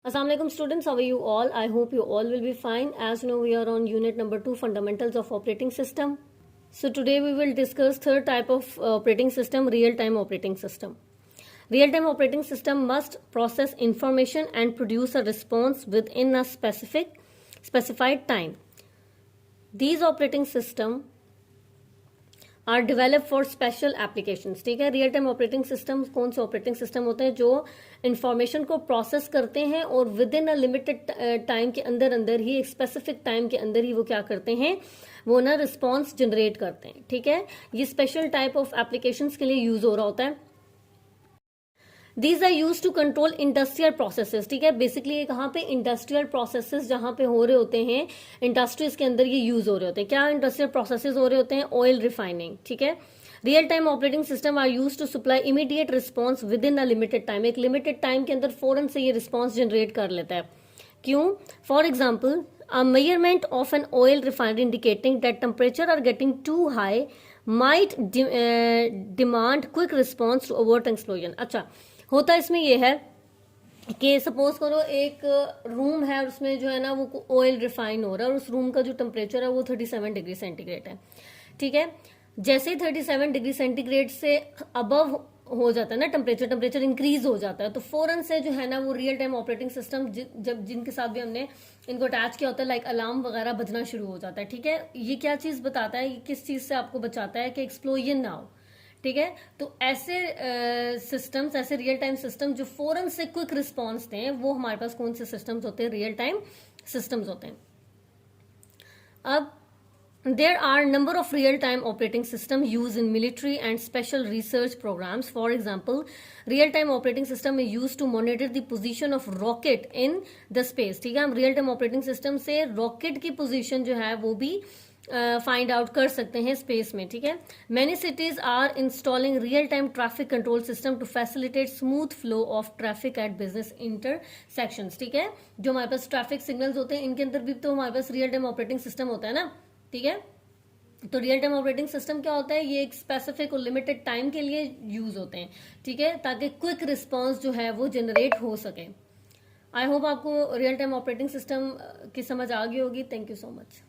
Assalamualaikum students, how are you all? I hope you all will be fine. As you know, we are on unit number 2, fundamentals of operating system. So today we will discuss third type of operating system, real-time operating system. Real-time operating system must process information and produce a response within a specified time. These operating system are develop for special applications. ठीक है, real time operating system कौन से operating system होते हैं जो information को process करते हैं और with in a limited time के अंदर अंदर ही, एक स्पेसिफिक टाइम के अंदर ही वो क्या करते हैं, वो ना रिस्पॉन्स जनरेट करते हैं. ठीक है, ये स्पेशल टाइप ऑफ एप्लीकेशंस के लिए यूज हो रहा होता है. These are use to control industrial processes. ठीक है, बेसिकली ये कहाँ पे, इंडस्ट्रियल प्रोसेसेस जहां पे हो रहे होते हैं, इंडस्ट्रीज के अंदर ये यूज हो रहे होते हैं. क्या इंडस्ट्रियल प्रोसेसेस हो रहे होते हैं? Oil refining. ठीक है, real time operating system are use to supply immediate response within a limited time. एक लिमिटेड टाइम के अंदर फौरन से ये रिस्पॉन्स जनरेट कर लेता है. क्यों? For example, a measurement of an oil refinery indicating that temperature are getting too high might demand quick response to avert explosion. अच्छा, होता इसमें ये है कि सपोज करो एक रूम है और उसमें जो है ना वो ऑयल रिफाइन हो रहा है और उस रूम का जो टेम्परेचर है वो 37 डिग्री सेंटीग्रेड है. ठीक है, जैसे ही 37 डिग्री सेंटीग्रेड से अबव हो जाता है ना टेम्परेचर इंक्रीज हो जाता है, तो फौरन से जो है ना वो रियल टाइम ऑपरेटिंग सिस्टम जब जिनके साथ भी हमने इनको अटैच किया होता है, लाइक अलार्म वगैरह बजना शुरू हो जाता है. ठीक है, ये क्या चीज बताता है, ये किस चीज से आपको बचाता है कि एक्सप्लोजन ना हो. ठीक है, तो ऐसे सिस्टम्स, ऐसे रियल टाइम सिस्टम जो फौरन से क्विक रिस्पॉन्स दें, वो हमारे पास कौन से सिस्टम्स होते हैं? रियल टाइम सिस्टम्स होते हैं. अब there are number of real-time operating system used in military and special research programs. For example, real-time operating system is used to monitor the position of rocket in the space. ठीक है, हम real-time operating system से rocket की position जो है वो भी find out कर सकते हैं स्पेस में. ठीक है, many cities are installing real time traffic control system to facilitate smooth flow of traffic at business intersections. ठीक है, जो हमारे पास ट्रैफिक सिग्नल्स होते हैं इनके अंदर भी तो हमारे पास रियल टाइम ऑपरेटिंग सिस्टम होता है ना. ठीक है, तो रियल टाइम ऑपरेटिंग सिस्टम क्या होता है? ये एक स्पेसिफिक और लिमिटेड टाइम के लिए यूज होते हैं. ठीक है, ताकि क्विक रिस्पॉन्स जो है वो जनरेट हो सके. आई होप आपको रियल टाइम ऑपरेटिंग सिस्टम की समझ आ गई होगी. Thank you so much.